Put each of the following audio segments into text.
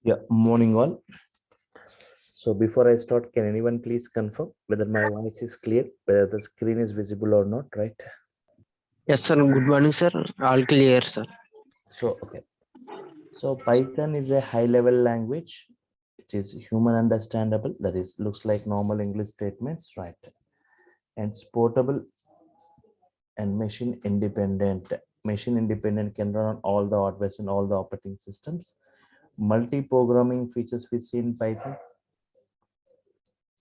Yeah, morning all. So before I start, can anyone please confirm whether my voice is clear, whether the screen is visible or not, right? Yes, sir. Good morning, sir. All clear, sir. So, okay. So Python is a high level language. It is human understandable. That is, looks like normal English statements, right? And it's portable and machine independent. Machine independent can run on all the hardware and all the operating systems. Multi-programming features we see in Python.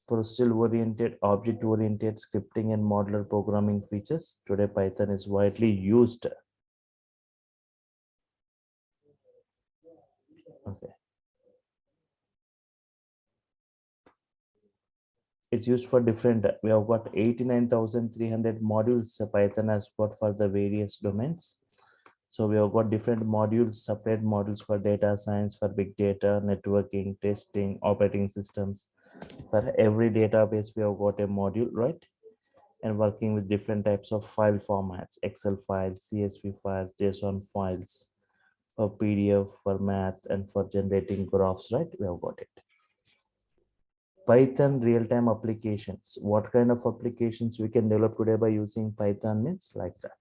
Procedural-oriented, object-oriented scripting and modular programming features. Today, Python is widely used. Okay. It's used for different, we have got 89,300 modules Python has got for the various domains. So we have got different modules, separate modules for data science, for big data, networking, testing, operating systems. For every database, we have got a module, right? And working with different types of file formats, Excel files, CSV files, JSON files, for PDF, for math, and for generating graphs, right? We have got it. Python real-time applications. What kind of applications we can develop today by using Python means like that.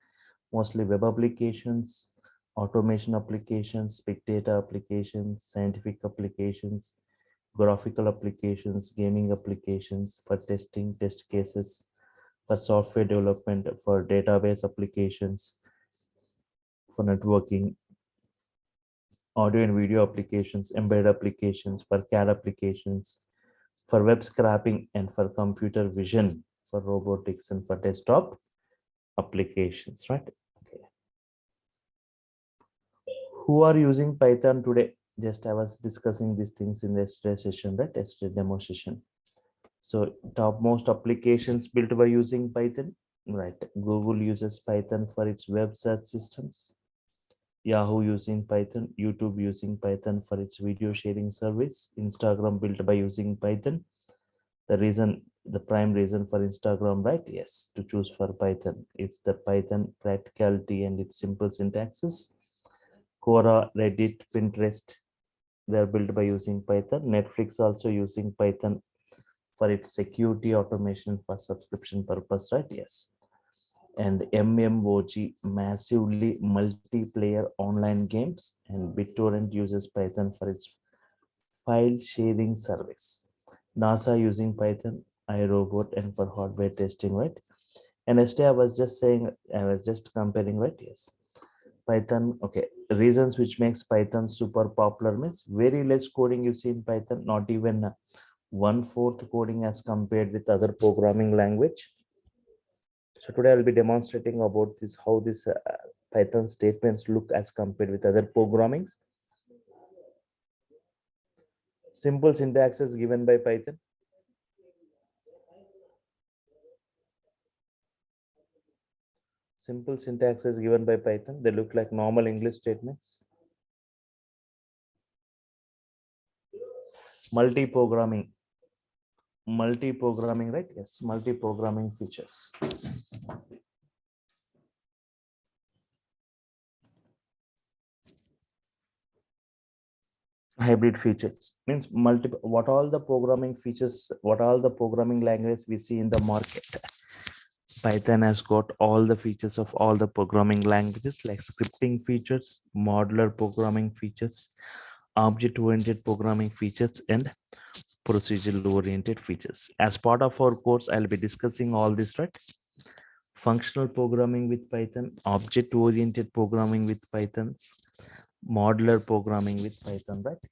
Mostly web applications, automation applications, big data applications, scientific applications, graphical applications, gaming applications, for testing, test cases, for software development, for database applications, for networking, audio and video applications, embedded applications, for CAD applications, for web scraping, and for computer vision, for robotics, and for desktop applications, right? Okay. Who are using Python today? Just I was discussing these things in the yesterday session, right? Yesterday demo session. So topmost applications built by using Python, right? Google uses Python for its web search systems. Yahoo using Python, YouTube using Python for its video sharing service, Instagram built by using Python. The prime reason for Instagram, right? Yes, to choose for Python. It's the Python practicality and its simple syntaxes. Quora, Reddit, Pinterest, they're built by using Python. Netflix also using Python for its security automation for subscription purpose, right? Yes. And MMOG, massively multiplayer online games, and BitTorrent uses Python for its file sharing service. NASA using Python, iRobot, and for hardware testing, right? And yesterday I was just saying, I was just comparing, right? Yes. Python, okay. Reasons which makes Python super popular means very less coding you see in Python, not even 1/4 coding as compared with other programming language. So today I'll be demonstrating about this, how this Python statements look as compared with other programmings. Simple syntax is given by Python. Simple syntax is given by Python. They look like normal English statements. Multi-programming, right? Yes, multi-programming features. Hybrid features means multiple, what all the programming features, what all the programming languages we see in the market. Python has got all the features of all the programming languages, like scripting features, modular programming features, object-oriented programming features, and procedural-oriented features. As part of our course, I'll be discussing all this, right? Functional programming with Python, object-oriented programming with Python, modular programming with Python, right?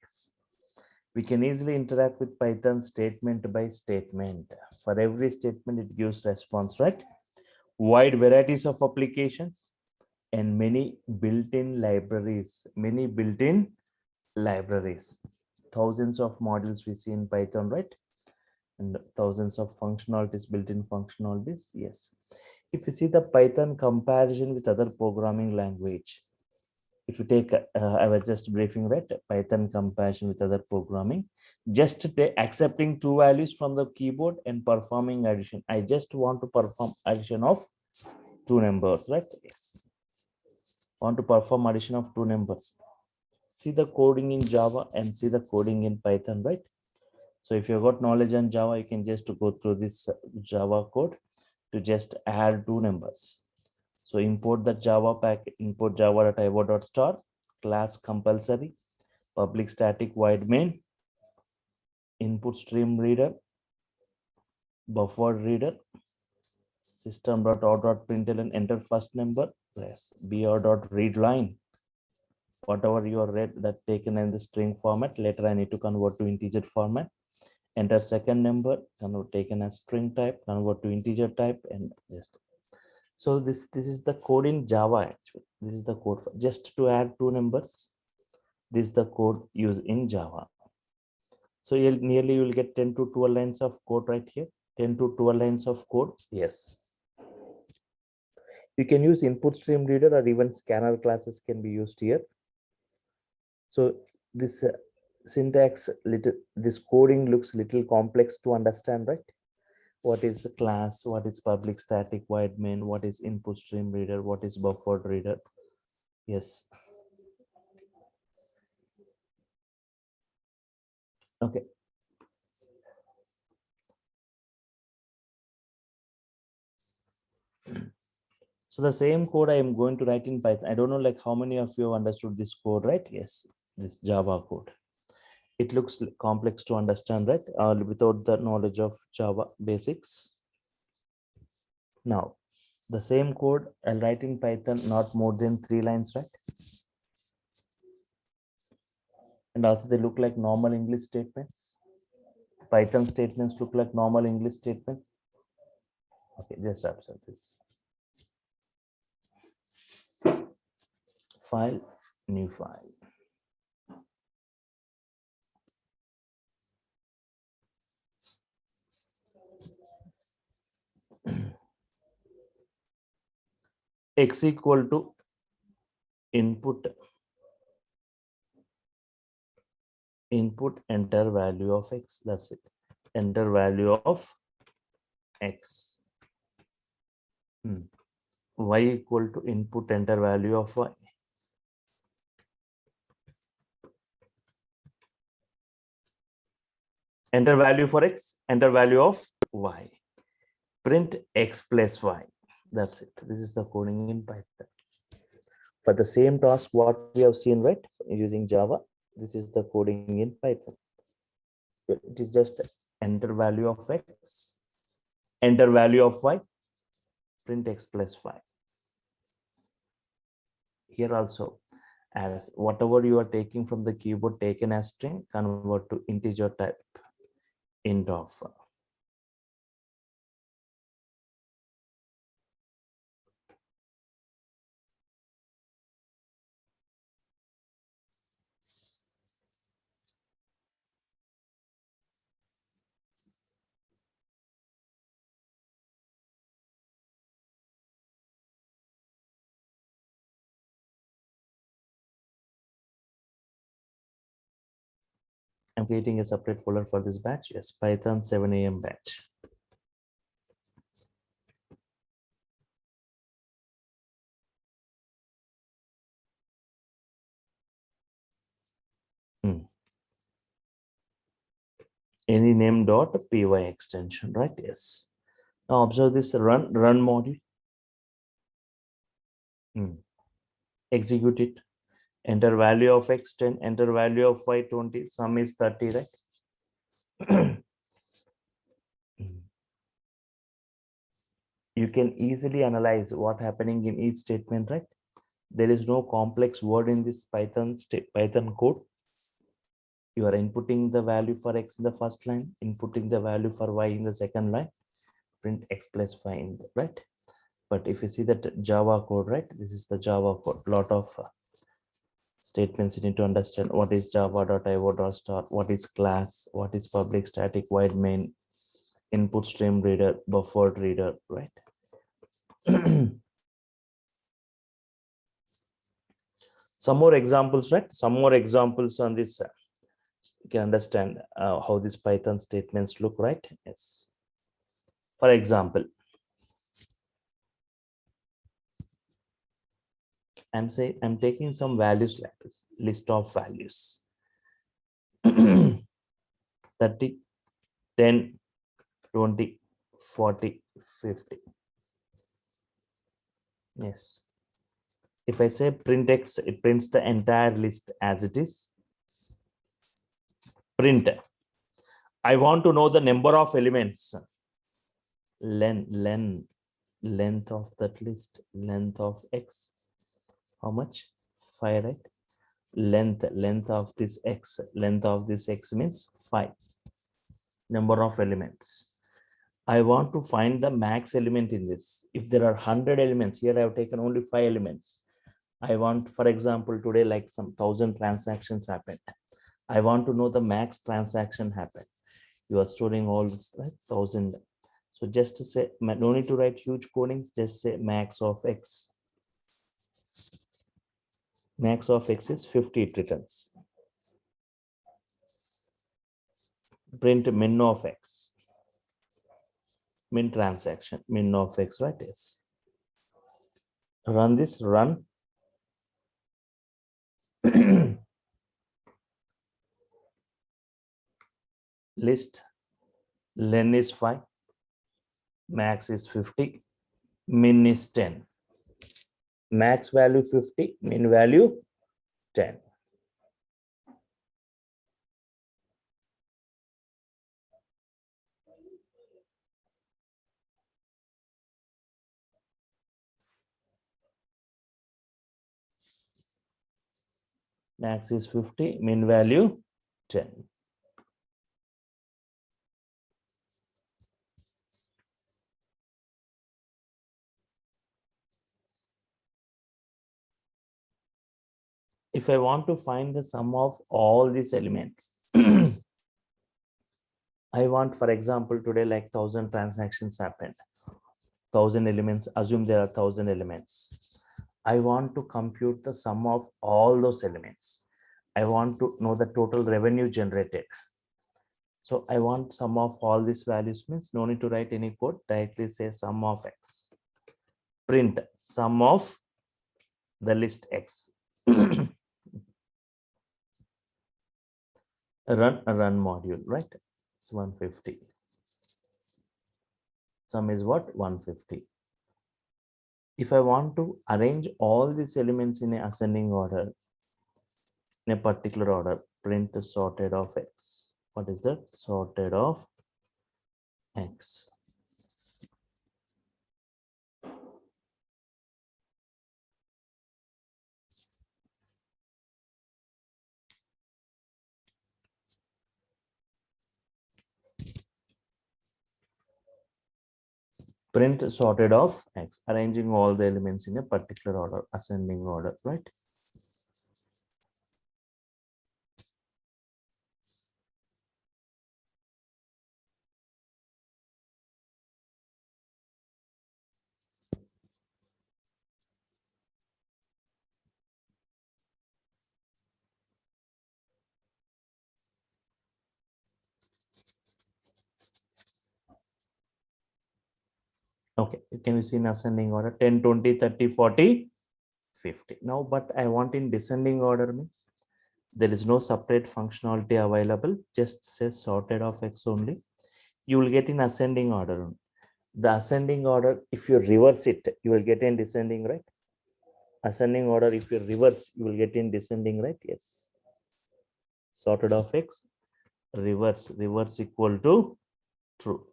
We can easily interact with Python statement by statement. For every statement, it gives response, right? Wide varieties of applications and many built-in libraries, thousands of modules we see in Python, right? And thousands of functionalities, built-in functionalities. Yes. If you see the Python comparison with other programming language, if you take, I was just briefing, right? Python comparison with other programming, just accepting two values from the keyboard and performing addition. I just want to perform addition of two numbers, right? Yes. Want to perform addition of two numbers. See the coding in Java and see the coding in Python, right? So if you've got knowledge on Java, you can just go through this Java code to just add two numbers. So import the Java pack, import java.io.star, class compulsory, public static void main, input stream reader, buffer reader, system.out.println and enter first number, plus br.read line. Whatever you are read that taken in the string format, later I need to convert to integer format. Enter second number, convert taken as string type, convert to integer type, and just. So this is the code in Java actually. This is the code for just to add two numbers. This is the code used in Java. So you will get 10 to 12 lines of code right here. 10 to 12 lines of code. Yes. You can use input stream reader or even scanner classes can be used here. So this syntax, this coding looks little complex to understand, right? What is the class, what is public static void main, what is input stream reader, what is buffered reader. Yes. Okay. So the same code I am going to write in Python. I don't know like how many of you have understood this code, right? Yes, this Java code. It looks complex to understand, right? Without the knowledge of Java basics. Now, the same code I'll write in Python, not more than 3 lines, right? And also they look like normal English statements. Python statements look like normal English statements. Okay, just observe this. File, new file. X equal to input enter value of X. That's it. Enter value of X. Y equal to input enter value of Y. Enter value for X, enter value of Y. Print X plus Y. That's it. This is the coding in Python. For the same task, what we have seen, right, using Java, this is the coding in Python. It is just enter value of X, enter value of Y, print X plus Y. Here also, as whatever you are taking from the keyboard taken as string, convert to integer type int of. I'm creating a separate folder for this batch. Yes, Python 7 a.m. batch. Any name dot py extension, right? Yes. Now observe this run module. Execute it. Enter value of X 10, enter value of Y 20, sum is 30, right? You can easily analyze what happening in each statement, right? There is no complex word in this Python code. You are inputting the value for X in the first line, inputting the value for Y in the second line, print X plus Y in the, right? But if you see that Java code, right? This is the Java code, lot of statements you need to understand. What is java.io.star, what is class, what is public static void main, input stream reader, buffered reader, right? Some more examples, right? Some more examples on this. You can understand how these Python statements look, right? Yes. For example, I'm taking some values like this, list of values. 30, 10, 20, 40, 50. Yes. If I say print X, it prints the entire list as it is. Print. I want to know the number of elements. Length of that list, length of X. How much? 5, right? Length of this X means 5. Number of elements. I want to find the max element in this. If there are 100 elements, here I have taken only 5 elements. I want, for example, today like some 1,000 transactions happened. I want to know the max transaction happened. You are storing all this, right? 1,000. So just to say, no need to write huge codings, just say max of X. Max of X is 50, it returns. Print min of X. Min transaction, min of X, right? Yes. Run this, run. List, len is 5, max is 50, min is 10. Max value 50, min value 10. Max is 50, min value 10. If I want to find the sum of all these elements, I want, for example, today like 1,000 transactions happened. 1,000 elements, assume there are 1,000 elements. I want to compute the sum of all those elements. I want to know the total revenue generated. So I want sum of all these values means no need to write any code, directly say sum of X. Print sum of the list X. run module, right? It's 150. Sum is what? 150. If I want to arrange all these elements in a ascending order, in a particular order, print sorted of X. What is that? Sorted of X. Print sorted of X, arranging all the elements in a particular order, ascending order, right? Okay, can you see in ascending order 10, 20, 30, 40, 50. Now, but I want in descending order means there is no separate functionality available, just say sorted of X only. You will get in ascending order. The ascending order, if you reverse it, you will get in descending, right? Ascending order, if you reverse, you will get in descending, right? Yes. Sorted of X, reverse equal to true.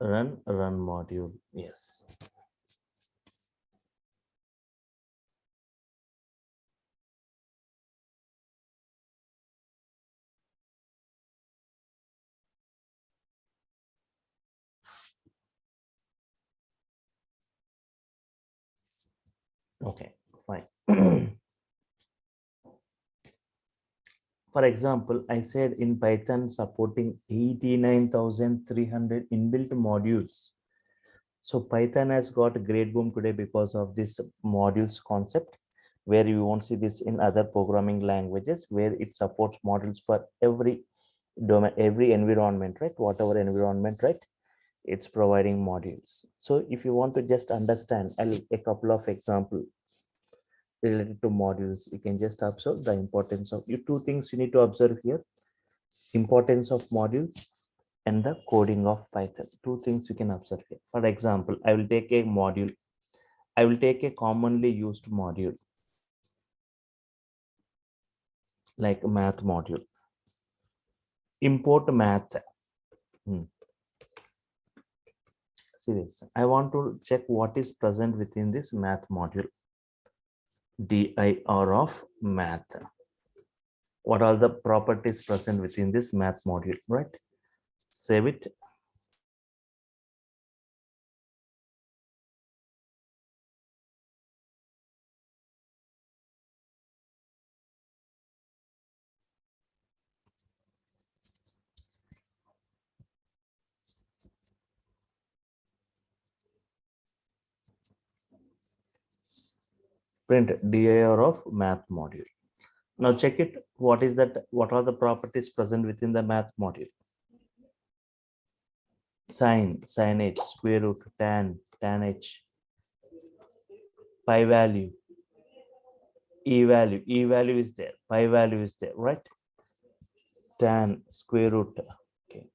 Run module, yes. Okay, fine. For example, I said in Python supporting 89,300 inbuilt modules. So Python has got a great boom today because of this modules concept, where you won't see this in other programming languages, where it supports modules for every domain, every environment, right? Whatever environment, right? It's providing modules. So if you want to just understand a couple of examples related to modules, you can just observe the importance of you. Two things you need to observe here: importance of modules and the coding of Python. Two things you can observe here. For example, I will take a module. I will take a commonly used module like math module. Import math. See this. I want to check what is present within this math module. DIR of math. What are the properties present within this math module, right? Save it. Print dir of math module. Now check it. What is that? What are the properties present within the math module? Sin h, square root, tan h, pi value, e value is there, pi value is there, right? Tan square root. Okay.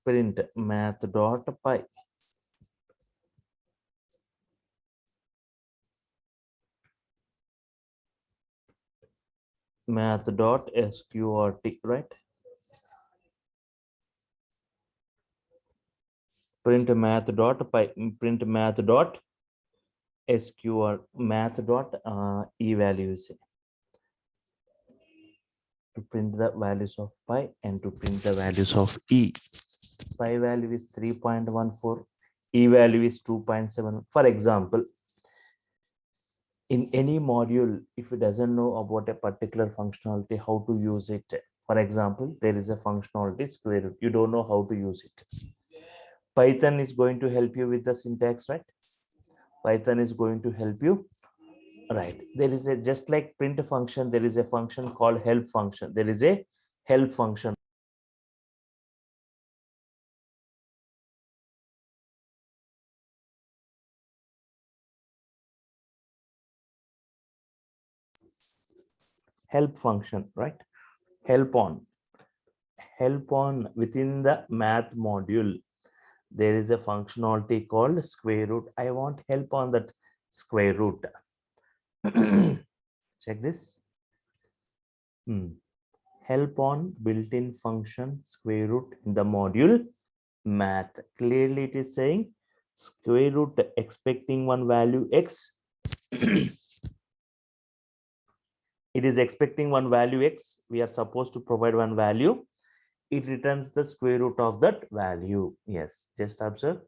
Print math dot pi. Math dot sqrt, right? Print math dot pi. Print math dot sqr math dot e values to print the values of pi and to print the values of e. Pi value is 3.14, e value is 2.7. For example, in any module, if it doesn't know about a particular functionality, how to use it. For example, there is a functionality square root. You don't know how to use it. Python is going to help you with the syntax, right? Python is going to help you, right? There is a, just like print function, there is a function called help function. There is a help function. Help function, right? Help on within the math module, there is a functionality called square root. I want help on that square root. Check this. Help on built-in function square root in the module math. Clearly it is saying square root expecting one value x. It is expecting one value x. We are supposed to provide one value. It returns the square root of that value. Yes, just observe.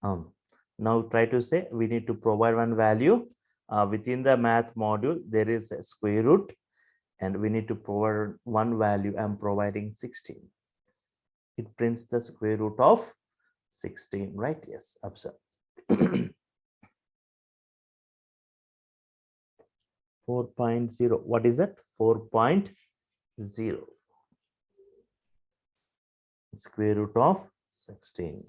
Now try to say we need to provide one value within the math module. There is a square root and we need to provide one value. I'm providing 16. It prints the square root of 16, right? Yes, observe. 4.0. What is that? 4.0. Square root of 16.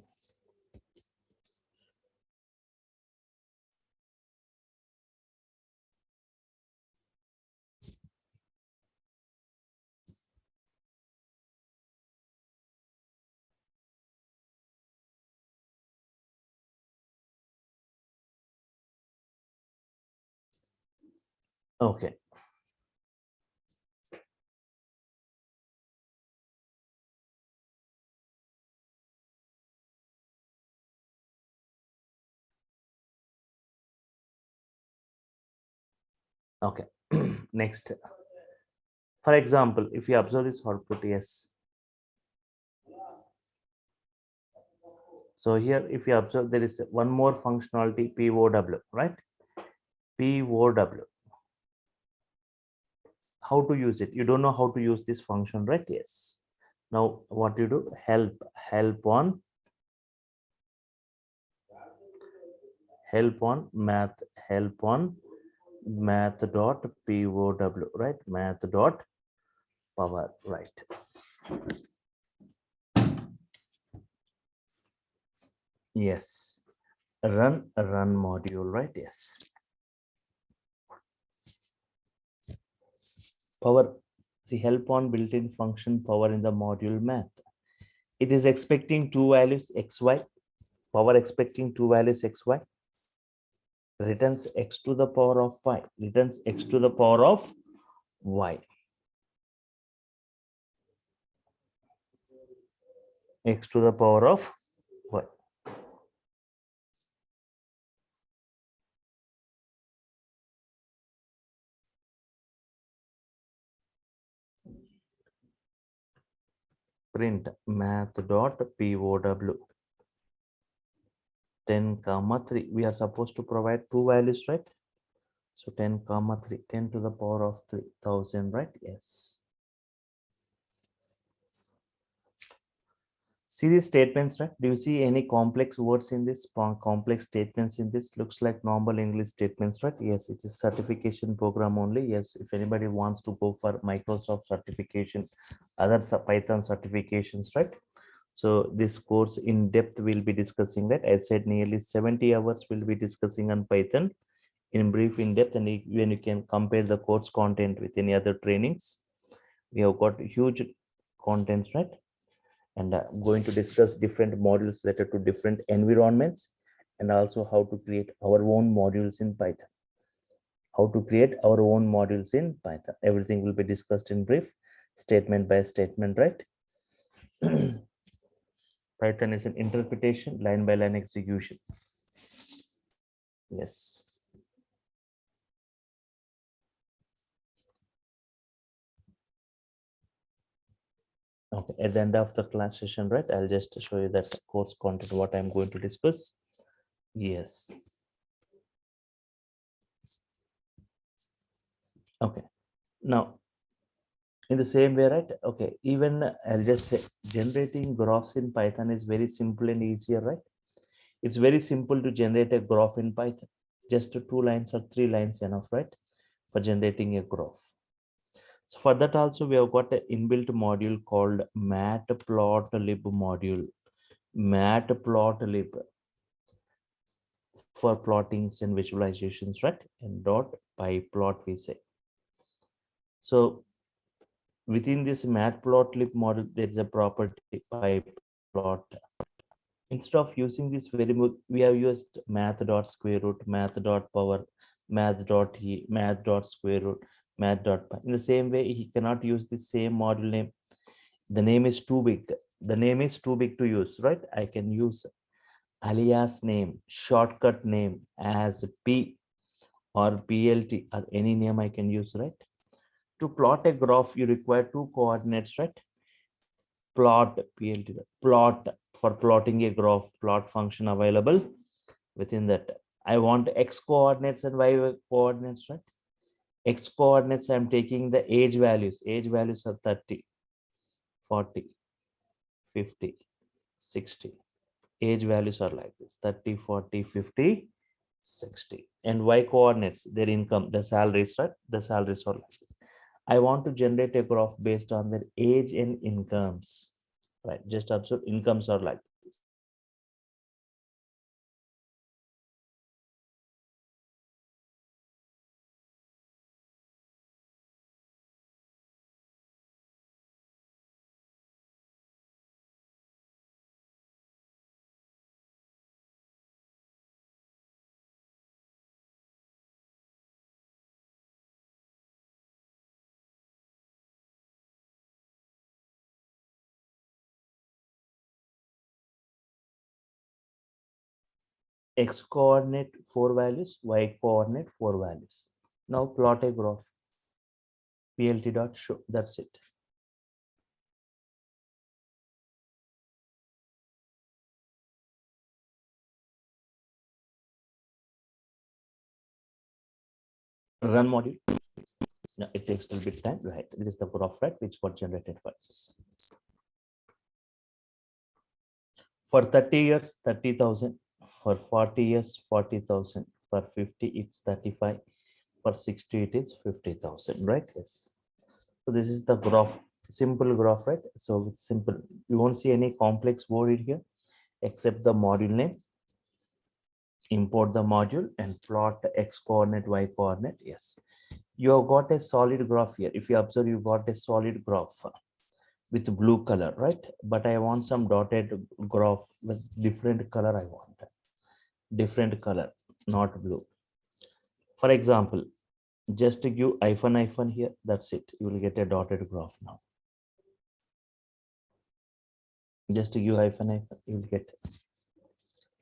Okay. Okay. Next. For example, if you observe this output, yes. So here, if you observe, there is one more functionality, POW, right? POW. How to use it? You don't know how to use this function, right? Yes. Now what you do? Help on math, help on math dot POW, right? Math dot power, right? Yes. Run module, right? Yes. Power. See, help on built-in function power in the module math. It is expecting two values xy. Power expecting two values xy. Returns x to the power of y. Returns x to the power of y. X to the power of y. Print math dot POW 10 comma 3. We are supposed to provide two values, right? So 10 comma 3, 10 to the power of 3000, right? Yes. See these statements, right? Do you see any complex words in this? Complex statements in this? Looks like normal English statements, right? Yes, it is certification program only. Yes, if anybody wants to go for Microsoft certification, other Python certifications, right? So this course in depth will be discussing that. I said nearly 70 hours will be discussing on Python in brief, in depth, and when you can compare the course content with any other trainings, we have got huge contents, right? And going to discuss different modules related to different environments, and also how to create our own modules in Python. How to create our own modules in Python. Everything will be discussed in brief, statement by statement, right? Python is an interpretation, line by line execution. Yes. Okay, at the end of the class session, right, I'll just show you that course content, what I'm going to discuss. Yes. Okay. Now, in the same way, right? Okay, even I'll just say generating graphs in Python is very simple and easier, right? It's very simple to generate a graph in Python. Just 2 lines or 3 lines enough, right? For generating a graph. So for that also, we have got an inbuilt module called matplotlib module. Matplotlib for plottings and visualizations, right? And dot pyplot we say. So within this matplotlib model, there is a property pyplot. Instead of using this variable, we have used math dot square root, math dot power, math dot he, math dot square root, math dot pi. In the same way, he cannot use the same module name. The name is too big. The name is too big to use, right? I can use alias name, shortcut name as P or PLT or any name I can use, right? To plot a graph, you require two coordinates, right? Plot, PLT, plot for plotting a graph, plot function available within that. I want X coordinates and Y coordinates, right? X coordinates, I'm taking the age values. Age values are 30, 40, 50, 60. Age values are like this, 30, 40, 50, 60. And Y coordinates, their income, the salaries, right? The salaries are like this. I want to generate a graph based on their age and incomes, right? Just observe, incomes are like this. X coordinate 4 values, Y coordinate 4 values. Now plot a graph, plt dot show, that's it. run module. Now it takes a little bit time, right? This is the graph, right, which got generated for us. For 30 years, 30,000. For 40 years, 40,000. For 50, it's 35. For 60, it is 50,000, right? Yes. So this is the graph, simple graph, right? So it's simple. You won't see any complex word here except the module name. Import the module and plot x coordinate, y coordinate. Yes. You have got a solid graph here. If you observe, you got a solid graph with blue color, right? But I want some dotted graph with different color. I want different color, not blue. For example, just to give hyphen here, that's it. You will get a dotted graph now. Just to give hyphen, you will get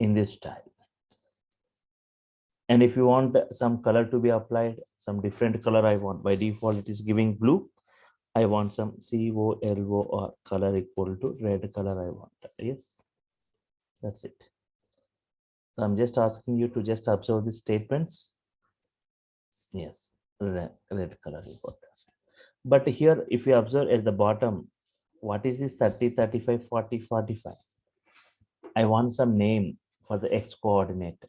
in this style. And if you want some color to be applied, some different color I want. By default, it is giving blue. I want some COLO or color equal to red color I want. Yes, that's it. So I'm just asking you to just observe the statements. Yes, red color is what. But here, if you observe at the bottom, what is this 30, 35, 40, 45? I want some name for the X coordinate.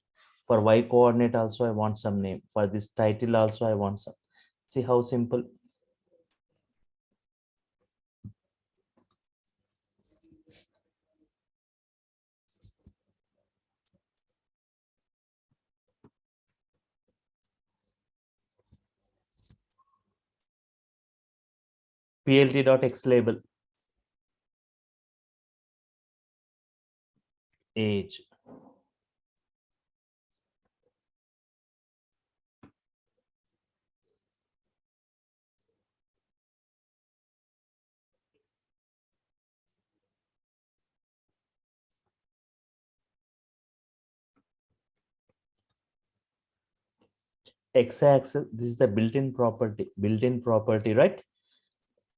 For Y coordinate also, I want some name. For this title also, I want some. See how simple. plt.x label, age, x-axis, this is the built-in property, right?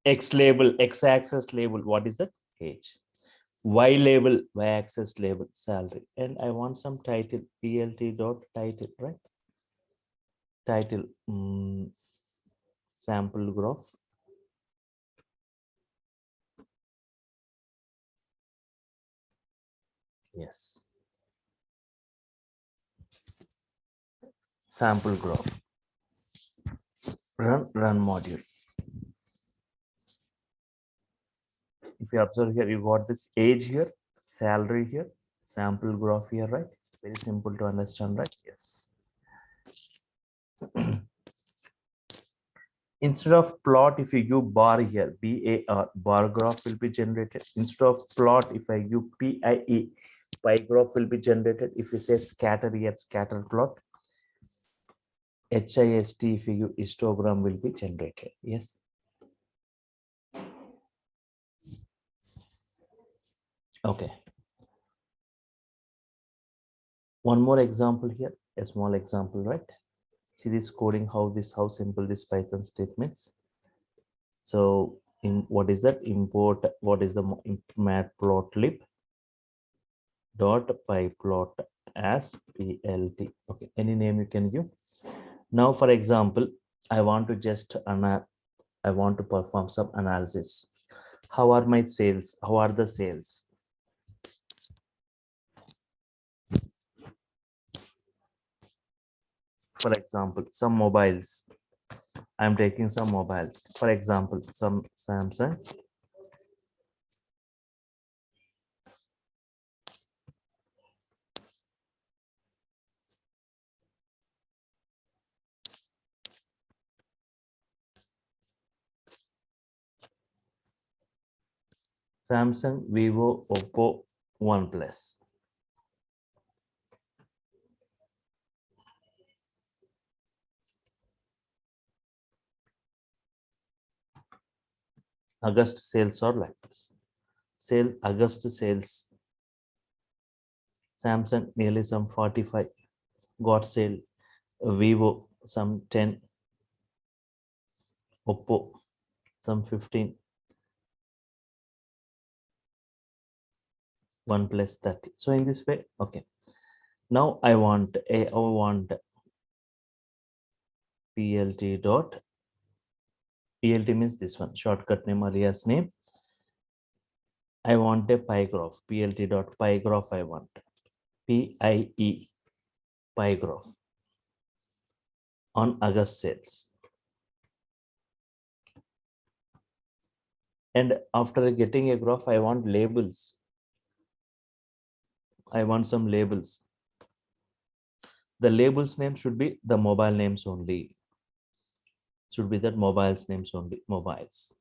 X label, x-axis label, what is that? Age. Y label, y-axis label, salary. And I want some title, plt.title, right? Title, sample graph. Yes. Sample graph. Run module. If you observe here, you got this age here, salary here, sample graph here, right? Very simple to understand, right? Yes. Instead of plot, if you use bar here, BAR, bar graph will be generated. Instead of plot, if I use PIE, pie graph will be generated. If you say scatter here, scatter plot. HIST, if you use histogram will be generated. Yes. Okay. One more example here, a small example, right? See this coding, how simple this Python statements. So in what is that import, what is the matplotlib dot pyplot as plt. Okay, any name you can give. Now for example, I want to just I want to perform some analysis. How are my sales? How are the sales? For example, some mobiles. I'm taking some mobiles. For example, some Samsung. Samsung, Vivo, Oppo, OnePlus. August sales are like this. August sales. Samsung nearly some 45 got sale. Vivo some 10. Oppo some 15. OnePlus 30. So in this way, okay. Now I want plt dot, plt means this one, shortcut name, alias name. I want a pie graph, plt dot pie graph. I want PIE, pie graph on August sales. And after getting a graph, I want labels. I want some labels. The labels name should be the mobile names only. Should be that mobiles names only, mobiles.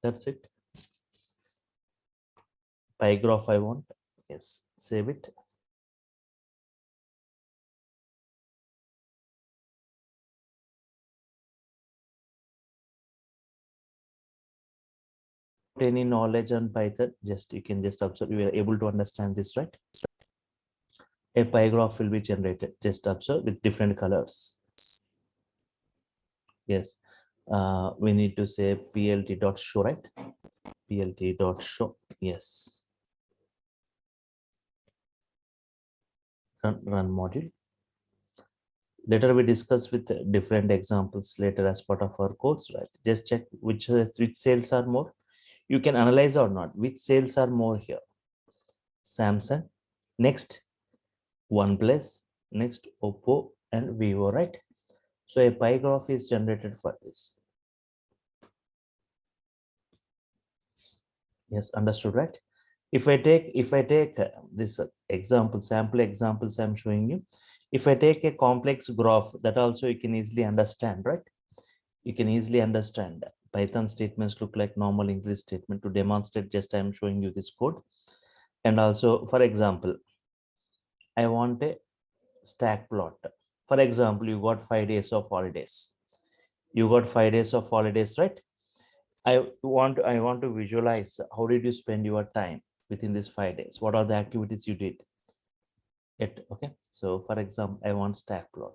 That's it. Pie graph I want. Yes, save it. Any knowledge on Python, just you can just observe, you are able to understand this, right? A pie graph will be generated. Just observe with different colors. Yes, we need to say plt dot show, right? Plt dot show. Yes. Run module. Later we discuss with different examples later as part of our course, right? Just check which sales are more. You can analyze or not which sales are more here. Samsung, next OnePlus, next Oppo and Vivo, right? So a pie graph is generated for this. Yes, understood, right? If I take this example, sample examples I'm showing you, if I take a complex graph, that also you can easily understand, right? You can easily understand. Python statements look like normal English statement. To demonstrate, just I'm showing you this code. And also, for example, I want a stack plot. For example, you got 5 days of holidays. You got 5 days of holidays, right? I want to visualize how did you spend your time within these 5 days? What are the activities you did? Okay. So for example, I want stack plot.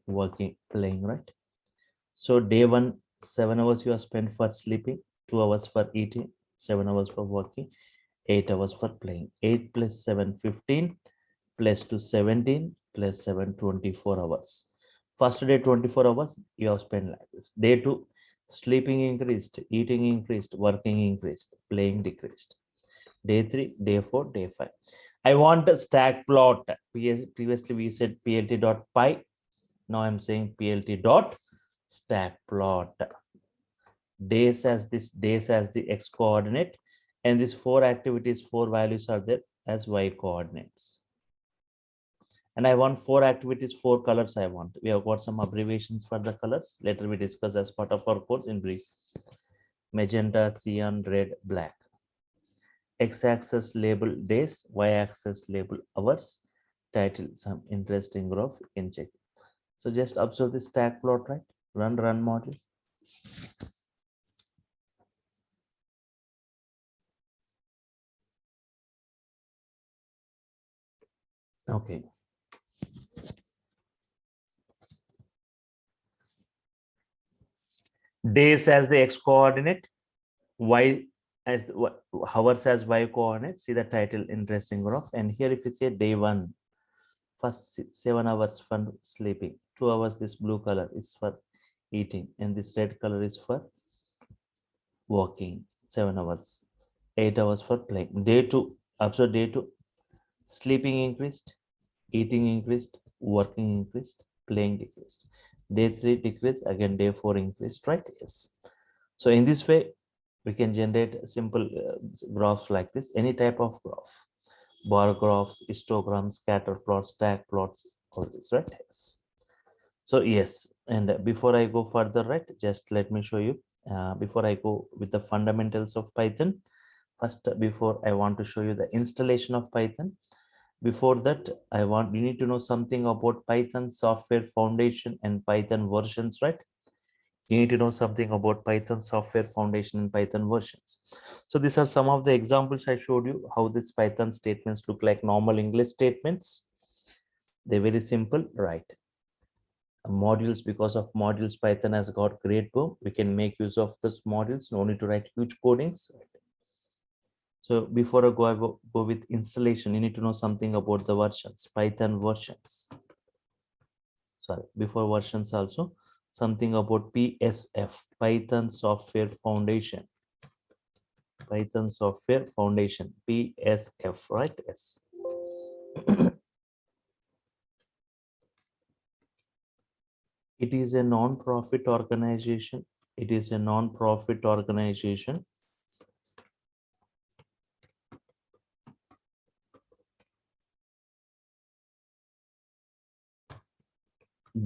Working, playing, right? So day one, 7 hours you have spent for sleeping, 2 hours for eating, 7 hours for working, 8 hours for playing. 8 plus 7, 15, plus 2, 17, plus 7, 24 hours. First day, 24 hours you have spent like this. Day two, sleeping increased, eating increased, working increased, playing decreased. Day three, day four, day five. I want a stack plot. Previously we said plt.py. Now I'm saying plt dot stack plot. Days as the x coordinate, and these 4 activities, 4 values are there as y coordinates. And I want 4 activities, 4 colors I want. We have got some abbreviations for the colors. Later we discuss as part of our course in brief. Magenta, cyan, red, black. X-axis label days, y-axis label hours. Title, some interesting graph, you can check. So just observe the stack plot, right? Run module. Okay. Days as the x coordinate, y as hours as y coordinate. See the title, interesting graph. And here if you say day one, first 7 hours for sleeping, 2 hours this blue color is for eating, and this red color is for walking, 7 hours, 8 hours for playing. Day two, observe day two, sleeping increased, eating increased, working increased, playing decreased. Day three decreased, again day four increased, right? Yes. So in this way we can generate simple graphs like this, any type of graph, bar graphs, histograms, scatter plots, stack plots, all this, right? Yes. So yes, and before I go further, right, just let me show you, before I go with the fundamentals of Python, first before I want to show you the installation of Python. Before that, you need to know something about Python software foundation and Python versions, right? You need to know something about Python software foundation and Python versions. So these are some of the examples I showed you how this Python statements look like normal English statements. They're very simple, right? Modules, because of modules, Python has got great boom. We can make use of those modules, no need to write huge codings. So before I go with installation, you need to know something about the versions, Python versions. Sorry, before versions also, something about PSF, Python Software Foundation. Python Software Foundation, PSF, right? Yes. It is a non-profit organization. It is a non-profit organization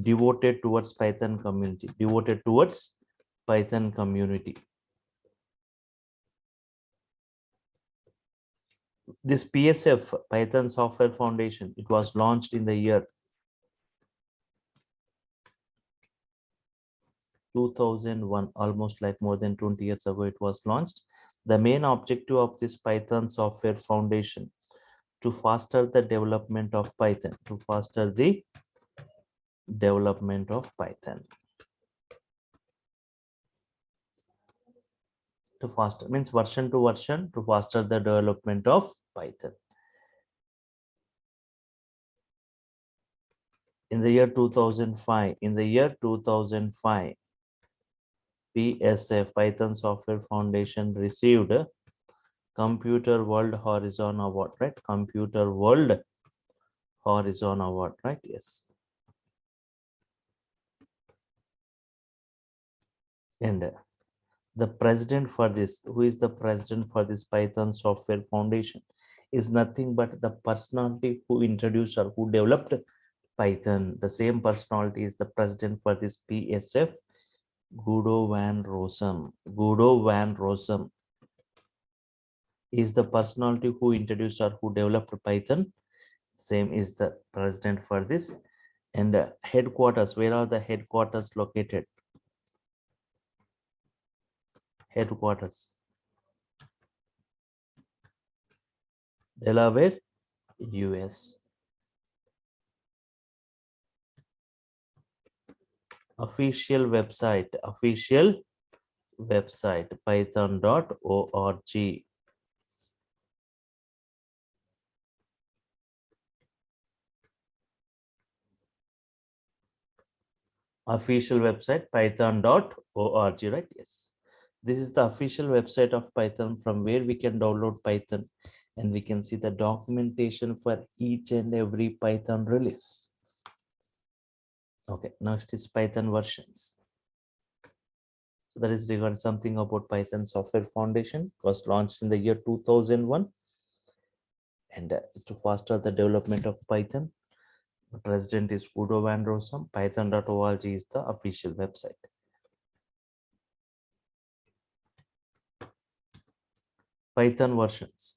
devoted towards Python community, devoted towards Python community. This PSF, Python Software Foundation, it was launched in the year 2001, almost like more than 20 years ago it was launched. The main objective of this Python Software Foundation to foster the development of Python, to foster the development of Python. To foster means version to version, to foster the development of Python. In the year 2005, PSF, Python Software Foundation, received a Computer World Horizon Award, right? Computer World Horizon Award, right? Yes. And the president for this, who is the president for this Python Software Foundation, is nothing but the personality who introduced or who developed Python. The same personality is the president for this PSF, Guido van Rossum. Guido van Rossum is the personality who introduced or who developed Python. Same is the president for this. And headquarters, where are the headquarters located? Headquarters, Delaware, US. Official website, python.org. Official website, python.org, right? Yes. This is the official website of Python from where we can download Python and we can see the documentation for each and every Python release. Okay, next is Python versions. So that is regarding something about Python Software Foundation. It was launched in the year 2001. And to foster the development of Python, the president is Guido van Rossum. Python.org is the official website. Python versions.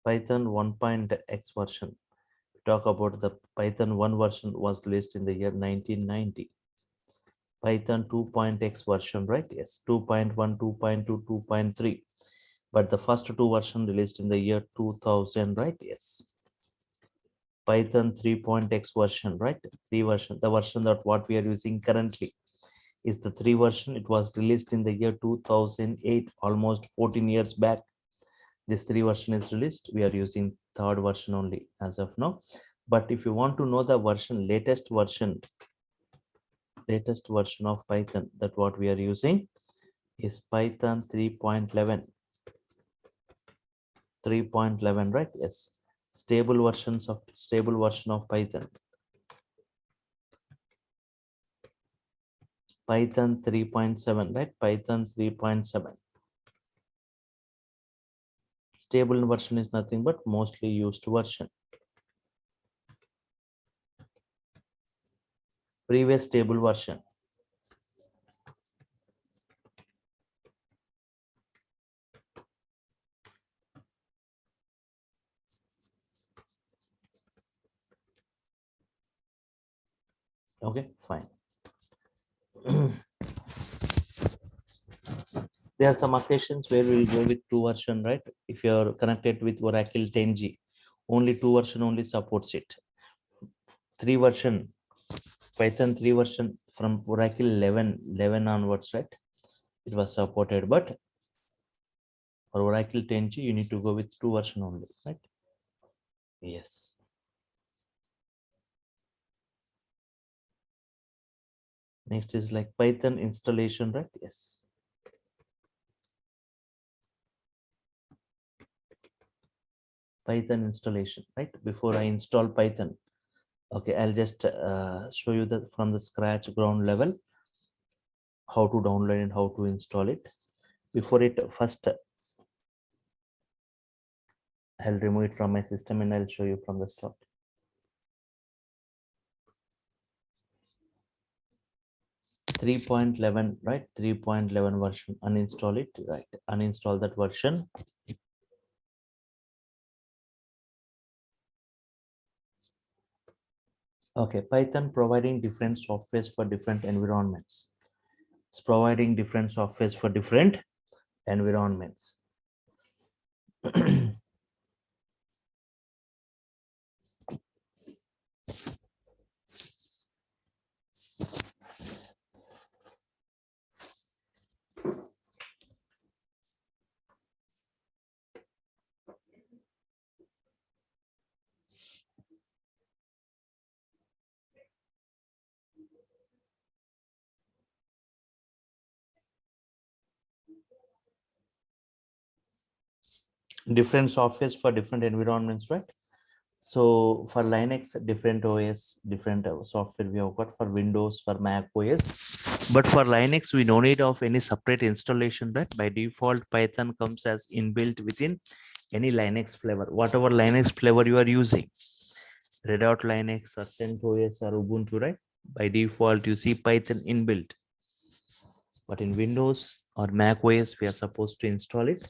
Python 1.x version. We talk about the Python 1 version was released in the year 1990. Python 2.x version, right? Yes, 2.1, 2.2, 2.3. But the first two version released in the year 2000, right? Yes. Python 3.x version, right? 3 version, the version that what we are using currently is the 3 version. It was released in the year 2008, almost 14 years back. This 3 version is released. We are using 3rd version only as of now. But if you want to know the version, latest version of Python, that what we are using is Python 3.11. 3.11, right? Yes. Stable version of Python. Python 3.7, right? Python 3.7. Stable version is nothing but mostly used version. Previous stable version. Okay, fine. There are some occasions where we'll go with 2 version, right? If you're connected with Oracle 10G, only 2 version only supports it. 3 version, Python 3 version from Oracle 11 onwards, right? It was supported, but for Oracle 10G, you need to go with 2 version only, right? Yes. Next is like Python installation, right? Yes. Python installation, right? Before I install Python, okay, I'll just show you the from the scratch ground level how to download and how to install it. Before it, first I'll remove it from my system and I'll show you from the start. Three 3.11, right? 3.11 version. Uninstall it, right? Uninstall that version. Okay, Python providing different softwares for different environments. It's providing different softwares for different environments. Different softwares for different environments, right? So for Linux, different OS, different software we have got for Windows, for Mac OS. But for Linux, we no need of any separate installation, right? By default, Python comes as inbuilt within any Linux flavor, whatever Linux flavor you are using. Red Hat Linux or CentOS or Ubuntu, right? By default, you see Python inbuilt. But in Windows or Mac OS, we are supposed to install it.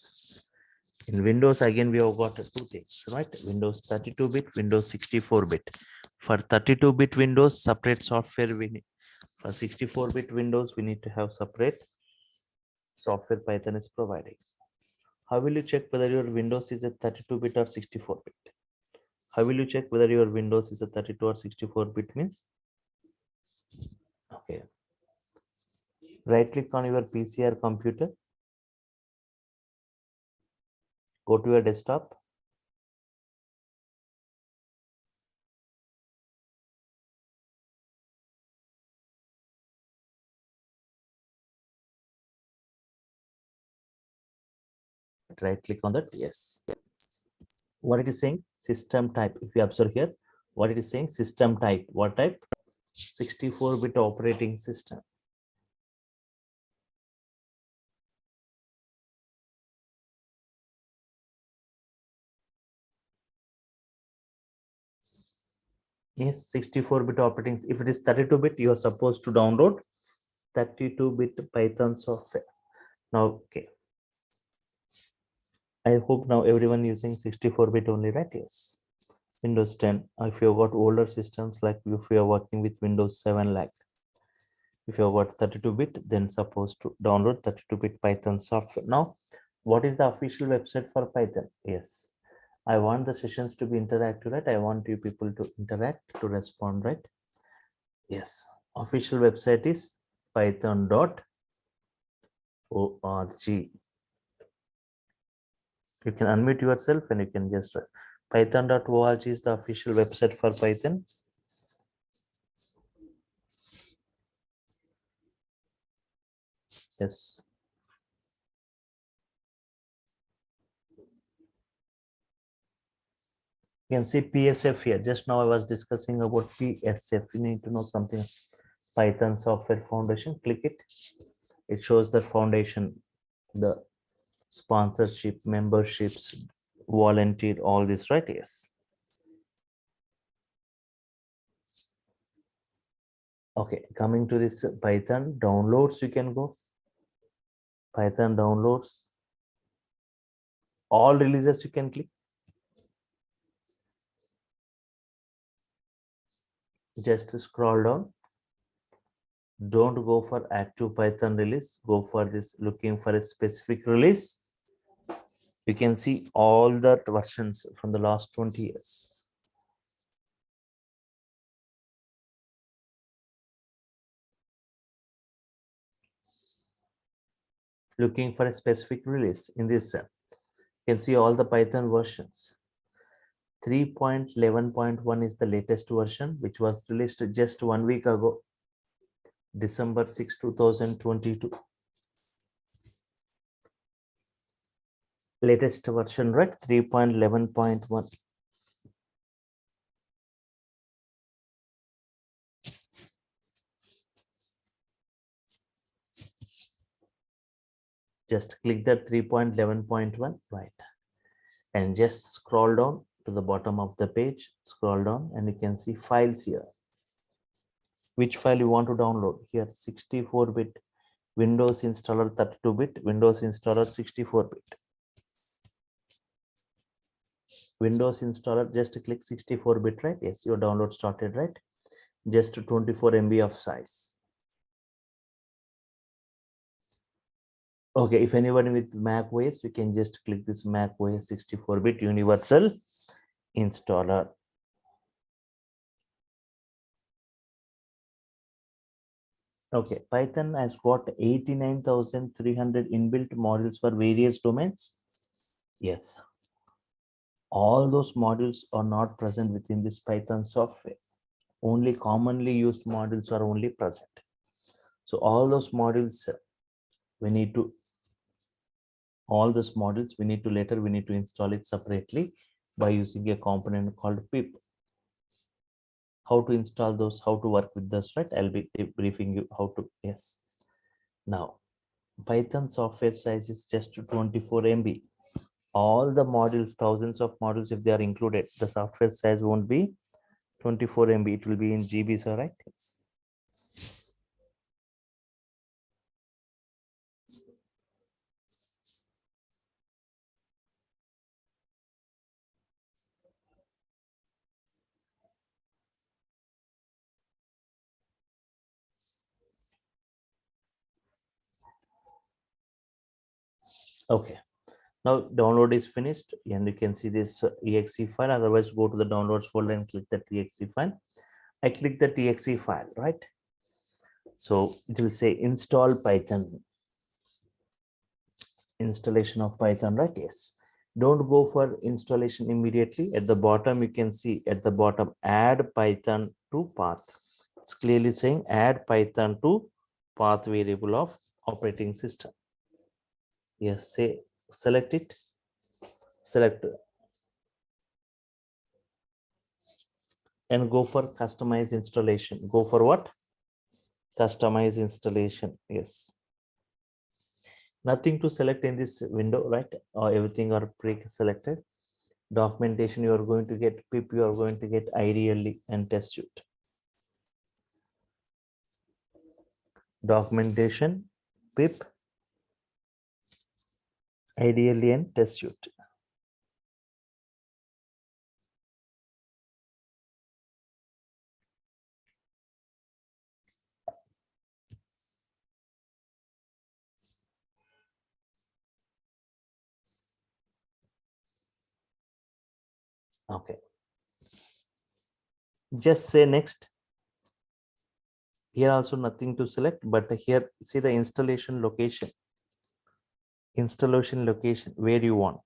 In Windows, again, we have got two things, right? Windows 32-bit, Windows 64-bit. For 32-bit Windows, separate software we need. For 64-bit Windows, we need to have separate software Python is providing. How will you check whether your Windows is a 32-bit or 64-bit? How will you check whether your Windows is a 32 or 64-bit means? Okay. Right click on your PC or computer. Go to your desktop. Right click on that. Yes. What it is saying? System type. If you observe here, what it is saying? System type. What type? 64-bit operating system. Yes, 64-bit operating. If it is 32-bit, you are supposed to download 32-bit Python software. Now, okay. I hope now everyone using 64-bit only, right? Yes. Windows 10. If you have got older systems, like if you are working with Windows 7, like if you have got 32-bit, then supposed to download 32-bit Python software. Now, what is the official website for Python? Yes. I want the sessions to be interactive, right? I want you people to interact, to respond, right? Yes. Official website is python.org. You can unmute yourself and you can just python.org is the official website for Python. Yes. You can see PSF here. Just now I was discussing about PSF. You need to know something. Python Software Foundation. Click it. It shows the foundation, the sponsorship, memberships, volunteer, all this, right? Yes. Okay, coming to this Python downloads, you can go. Python downloads. All releases you can click. Just scroll down. Don't go for active Python release. Go for this looking for a specific release. You can see all the versions from the last 20 years. Looking for a specific release in this, you can see all the Python versions. 3.11.1 is the latest version, which was released just 1 week ago, December 6, 2022. Latest version, right? 3.11.1. Just click that 3.11.1, right? And just scroll down to the bottom of the page, scroll down, and you can see files here. Which file you want to download here? 64-bit Windows installer, 32-bit Windows installer, 64-bit Windows installer. Just click 64-bit, right? Yes, your download started, right? Just 24 MB of size. Okay, if anyone with Mac OS, you can just click this Mac OS 64-bit universal installer. Okay, Python has got 89,300 inbuilt modules for various domains. Yes, all those modules are not present within this Python software. Only commonly used modules are only present. So all those modules we need to later we need to install it separately by using a component called pip. How to install those, how to work with those, right? I'll be briefing you how to. Yes, now Python software size is just 24 MB. All the modules, thousands of modules, if they are included, the software size won't be 24 MB, it will be in GB, so right? Yes. Okay, now download is finished and you can see this exe file. Otherwise, go to the downloads folder and click the exe file. I click the exe file, right? So it will say install Python, installation of Python, right? Yes, don't go for installation immediately. At the bottom, you can see at the bottom, add Python to path. It's clearly saying add Python to path variable of operating system. Yes, say select it, select, and go for customize installation. Go for what? Customize installation. Yes, nothing to select in this window, right? Or everything are pre-selected. Documentation you are going to get, pip you are going to get, ideally, and test suite. Documentation, pip, ideally, and test suite. Okay, just say next. Here also nothing to select, but here see the installation location where you want.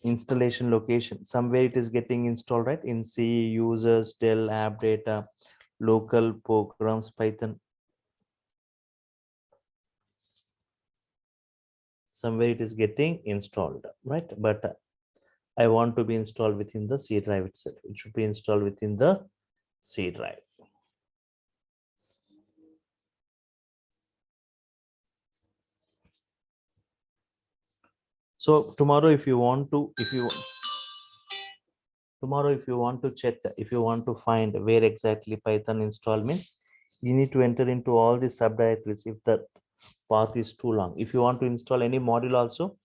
Installation location, somewhere it is getting installed, right? In C, users, Dell, app data, local programs, Python. Somewhere it is getting installed, right? But I want to be installed within the C drive itself. It should be installed within the C drive. So tomorrow, if you want to check, if you want to find where exactly Python install means, you need to enter into all the subdirectories if the path is too long. If you want to install any module also,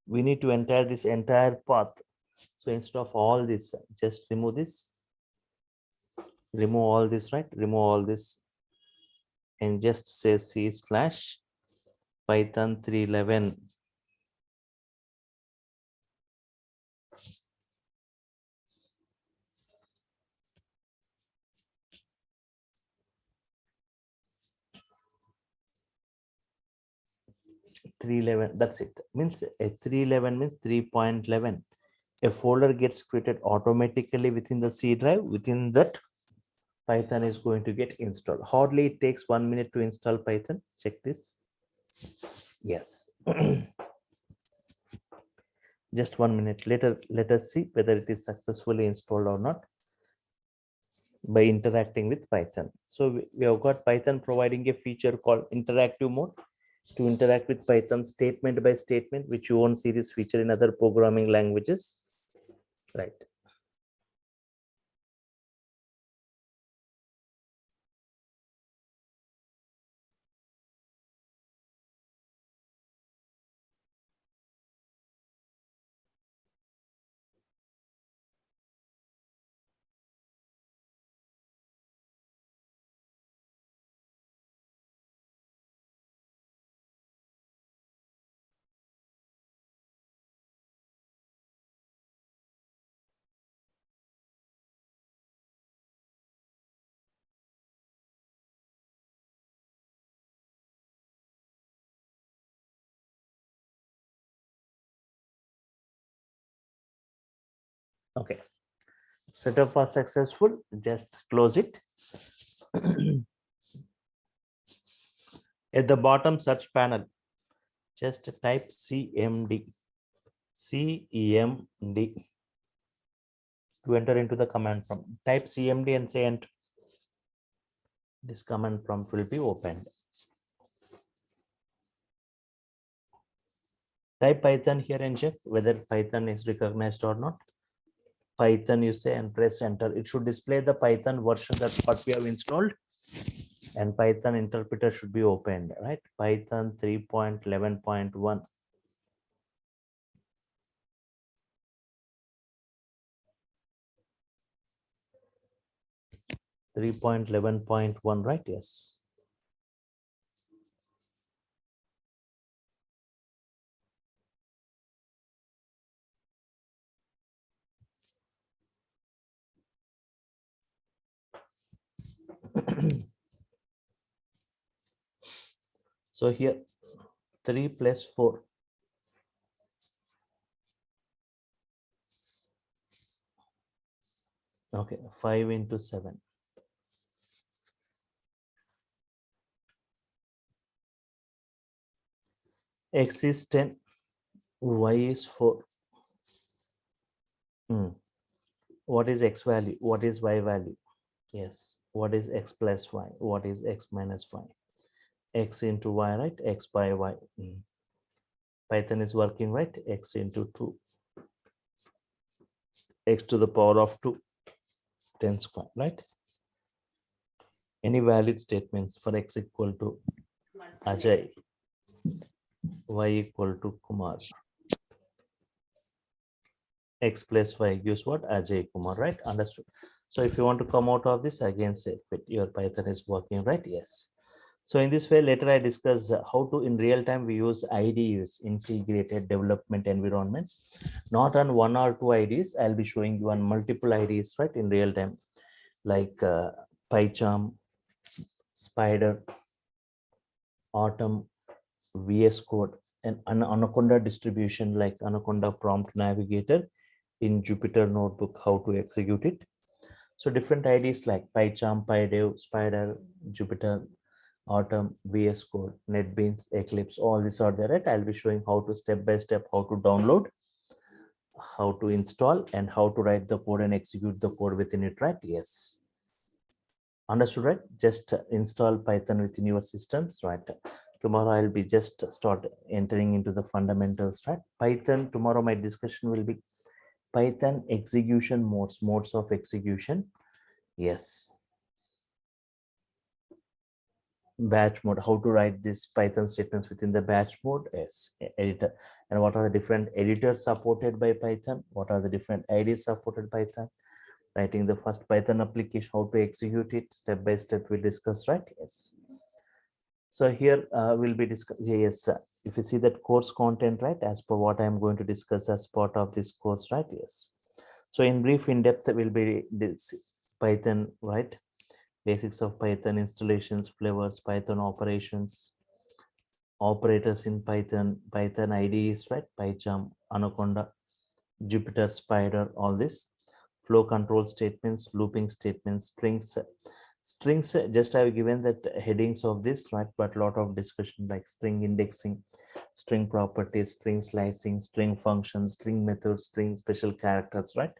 we need to enter this entire path. So instead of all this, just remove this, remove all this, right? Remove all this and just say C/. Python 3.11. That's it. Means a 3.11 means 3.11. A folder gets created automatically within the C drive. Within that, Python is going to get installed. Hardly it takes 1 minute to install Python. Check this. Yes. Just 1 minute later, let us see whether it is successfully installed or not by interacting with Python. So we have got Python providing a feature called interactive mode to interact with Python statement by statement, which you won't see this feature in other programming languages, right? Okay, setup was successful. Just close it. At the bottom search panel, just type CMD to enter into the command prompt. Type CMD and say enter. This command prompt will be opened. Type Python here and check whether Python is recognized or not. Python you say and press enter. It should display the Python version that what we have installed, and Python interpreter should be opened, right? Python 3.11.1. Three point 11.1, right? Yes. So here 3 plus 4. Okay, 5 into 7. X is 10, Y is 4. What is X value? What is Y value? Yes. What is X plus Y? What is X minus Y? X into Y, right? X by Y. Python is working, right? X into 2. X to the power of 2. 10 square, right? Any valid statements for X equal to Ajay, Y equal to Kumar. X plus Y gives what? Ajay Kumar, right? Understood. So if you want to come out of this, again say your Python is working, right? Yes. So in this way, later I discuss how to in real time we use IDEs, integrated development environments, not on 1 or 2 IDs. I'll be showing you on multiple IDs, right? In real time, like PyCharm, Spider, Atom, VS Code, and an Anaconda distribution like Anaconda Prompt Navigator in Jupyter Notebook, how to execute it. So different IDs like PyCharm, PyDev, Spider, Jupyter, Atom, VS Code, NetBeans, Eclipse, all these are there, right? I'll be showing how to step by step, how to download, how to install, and how to write the code and execute the code within it, right? Yes. Understood, right? Just install Python within your systems, right? Tomorrow I'll be just start entering into the fundamentals, right? Python, tomorrow my discussion will be Python execution modes of execution. Yes. Batch mode, how to write these Python statements within the batch mode. Yes, editor, and what are the different editors supported by Python, what are the different IDs supported by Python, writing the first Python application, how to execute it step by step we discussed, right? Yes. So here we'll be discussing, yes, if you see that course content, right, as per what I'm going to discuss as part of this course, right? Yes. So in brief, in depth will be this Python, right? Basics of Python, installations, flavors, Python operations, operators in Python, Python IDEs, right? PyCharm, Anaconda, Jupyter, Spider, all this. Flow control statements, looping statements, strings. Strings, just I've given that headings of this, right? But a lot of discussion like string indexing, string properties, string slicing, string functions, string methods, string special characters, right?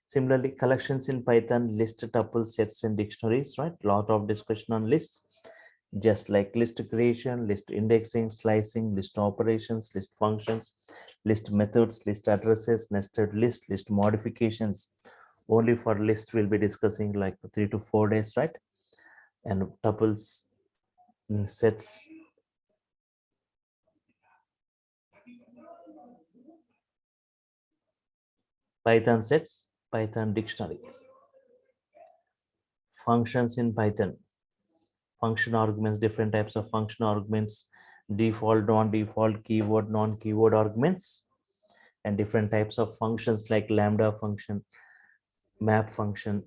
Similarly, collections in Python, list, tuples, sets, and dictionaries, right? Lot of discussion on lists, just like list creation, list indexing, slicing, list operations, list functions, list methods, list addresses, nested list, list modifications. Only for list we'll be discussing like 3 to 4 days, right? And tuples, sets, Python sets, Python dictionaries, functions in Python, function arguments, different types of function arguments, default, non-default, keyword, non-keyword arguments, and different types of functions like lambda function, map function,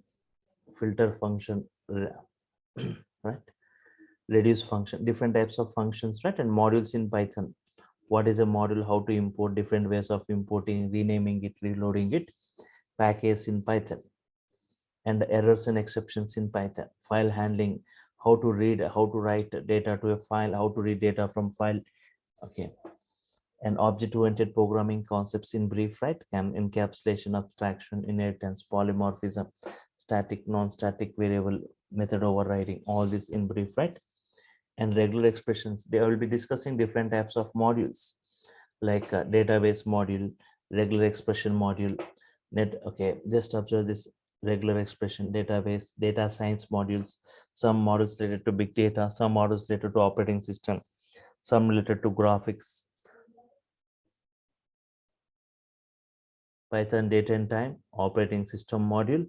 filter function, right? Reduce function, different types of functions, right? And modules in Python. What is a module? How to import, different ways of importing, renaming it, reloading it, package in Python, and errors and exceptions in Python, file handling, how to read, how to write data to a file, how to read data from file. Okay. And object-oriented programming concepts in brief, right? Can encapsulation, abstraction, inheritance, polymorphism, static, non-static variable, method overriding, all this in brief, right? And regular expressions, they will be discussing different types of modules like database module, regular expression module, net. Okay, just observe this: regular expression, database, data science modules, some models related to big data, some models related to operating system, some related to graphics, Python data and time, operating system module,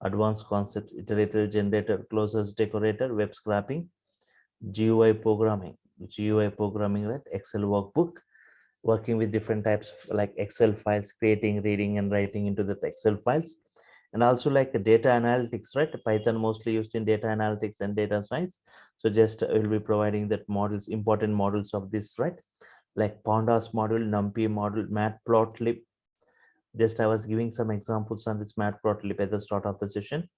advanced concepts, iterator, generator, closures, decorator, web scraping, GUI programming, right? Excel workbook, working with different types of like Excel files, creating, reading, and writing into the Excel files. And also like data analytics, right? Python mostly used in data analytics and data science. So just will be providing that models, important models of this, right? Like Pandas module, NumPy module, Matplotlib. Just I was giving some examples on this Matplotlib at the start of the session.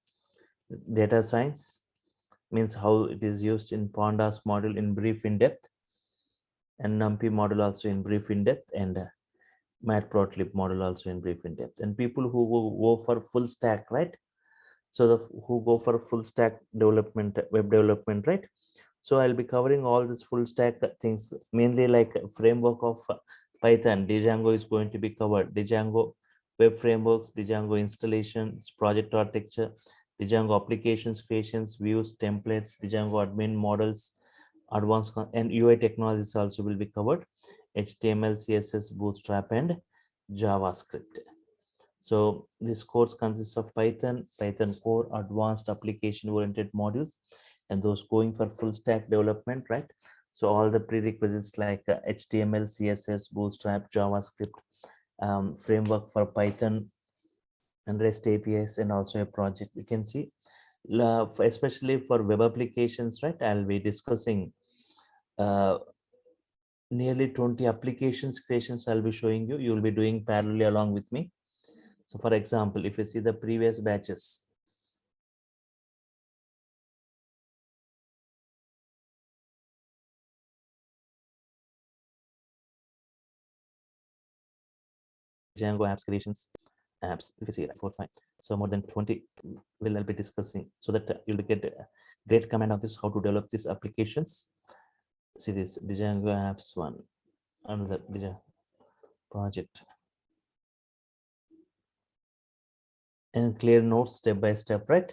Data science means how it is used in Pandas module in brief, in depth, and NumPy model also in brief, in depth, and Matplotlib model also in brief, in depth. And people who go for full stack, right? So the who go for full stack development, web development, right? So I'll be covering all this full stack things, mainly like framework of Python. Django is going to be covered. Django web frameworks, Django installations, project architecture, Django applications creations, views, templates, Django admin models, and UI technologies also will be covered. HTML, CSS, Bootstrap, and JavaScript. So this course consists of Python, Python core, advanced application oriented modules, and those going for full stack development, right? So all the prerequisites like HTML, CSS, Bootstrap, JavaScript, framework for Python and REST APIs, and also a project. You can see, especially for web applications, right? I'll be discussing uh, nearly 20 applications creations I'll be showing you. You'll be doing parallelly along with me. So for example, if you see the previous batches, Django apps creations, apps, if you see like 4, 5. So more than 20 will I'll be discussing, so that you'll get a great command of this, how to develop these applications. See this Django apps one, another Django project, and clear notes step by step, right?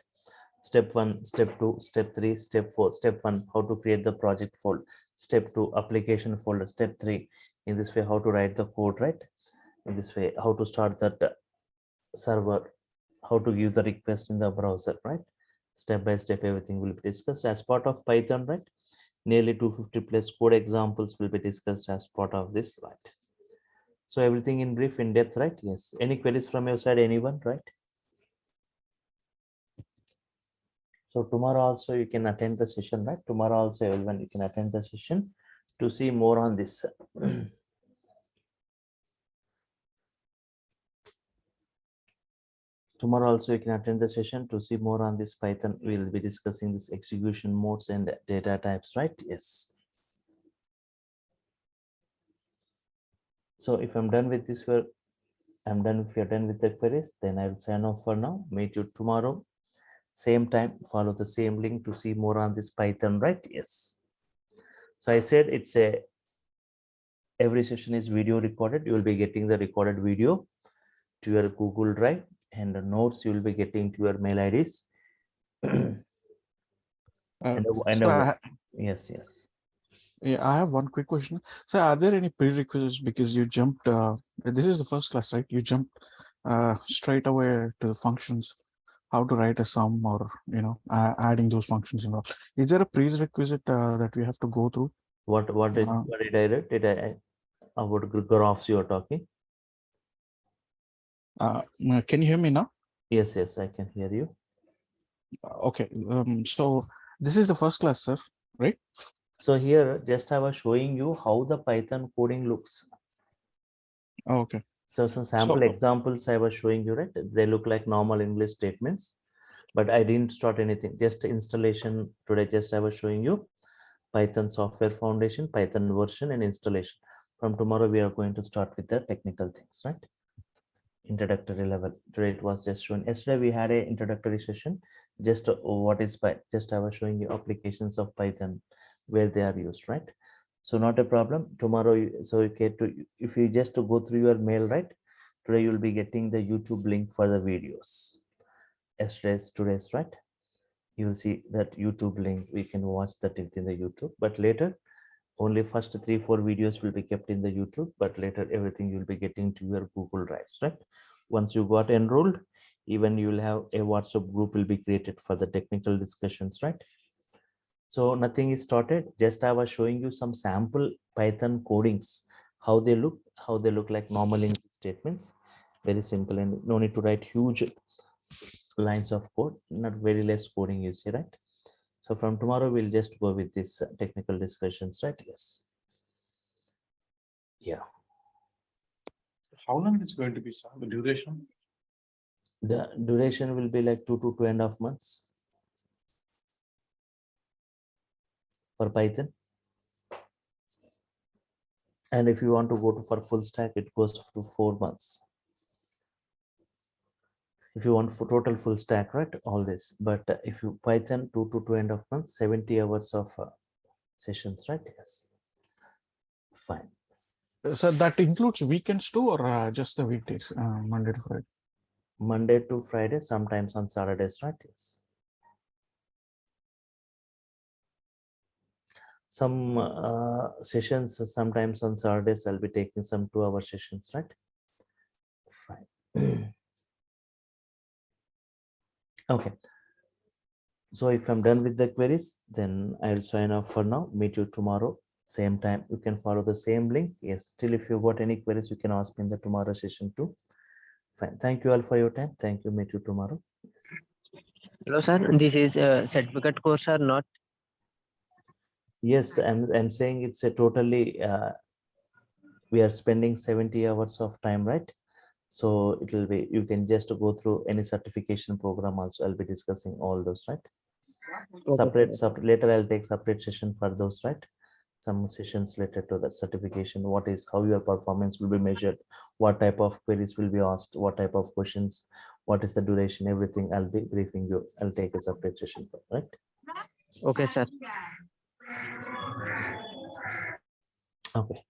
Step 1, step 2, step 3, step 4. Step 1, how to create the project folder. Step 2, application folder. Step 3, in this way, how to write the code, right? In this way, how to start that server, how to give the request in the browser, right? Step by step, everything will be discussed as part of Python, right? Nearly 250 plus code examples will be discussed as part of this, right? So everything in brief, in depth, right? Yes. Any queries from your side, anyone, right? So tomorrow also you can attend the session, right? Tomorrow also everyone you can attend the session to see more on this. Tomorrow also you can attend the session to see more on this Python. We'll be discussing this execution modes and data types, right? Yes. So if I'm done with this, I'm done. If you're done with the queries, then I'll sign off for now. Meet you tomorrow, same time. Follow the same link to see more on this Python, right? Yes. So I said it's every session is video recorded. You will be getting the recorded video to your Google Drive, and the notes you will be getting to your mail IDs. Yes. Yeah, I have one quick question. So, are there any prerequisites because you jumped? This is the first class, right? You jumped straight away to the functions, how to write a sum or adding those functions and all. Is there a prerequisite that we have to go through? What did I write? Did I about graphs you are talking? Can you hear me now? Yes, I can hear you. Okay. So this is the first class, sir, right? So here, just I was showing you how the Python coding looks. Okay. So some sample examples I was showing you, right? They look like normal English statements, but I didn't start anything. Just installation today. Just I was showing you Python software foundation, Python version, and installation. From tomorrow, we are going to start with the technical things, right? Introductory level. Today it was just shown. Yesterday we had a introductory session. Just what is Python? Just I was showing you applications of Python where they are used, right? So not a problem. Tomorrow, so you get to, if you just to go through your mail, right? Today you will be getting the YouTube link for the videos. Today's, right? You will see that YouTube link. We can watch that in the YouTube, but later only first 3-4 videos will be kept in the YouTube, but later everything you'll be getting to your Google Drives, right? Once you got enrolled, even you will have a WhatsApp group will be created for the technical discussions, right? So nothing is started. Just I was showing you some sample Python codings, how they look like normal English statements. Very simple, and no need to write huge lines of code, not very less coding, you see, right? So from tomorrow, we'll just go with this technical discussions, right? Yes. Yeah. How long it's going to be, sir? The duration? The duration will be like 2 to 2.5 months for Python. And if you want to go to for full stack, it goes to 4 months. If you want for total full stack, right? All this, but if you Python 2 to 2.5 months, 70 hours of sessions, right? Yes. Fine. So that includes weekends too, or just the weekdays, Monday to Friday? Monday to Friday, sometimes on Saturdays, right? Yes. Some sessions, sometimes on Saturdays, I'll be taking some 2-hour sessions, right? Fine. Okay. So if I'm done with the queries, then I'll sign off for now. Meet you tomorrow, same time. You can follow the same link. Yes, still if you got any queries, you can ask me in the tomorrow session too. Fine. Thank you all for your time. Thank you. Meet you tomorrow. Hello, sir. This is a certificate course or not? Yes, I'm saying it's a totally, we are spending 70 hours of time, right? So it will be, you can just go through any certification program also. I'll be discussing all those, right? Okay. Separate, later I'll take separate session for those, right? Some sessions related to the certification. What is, how your performance will be measured, what type of queries will be asked, what type of questions, what is the duration, everything I'll be briefing you. I'll take a separate session for, right? Okay, sir. Okay.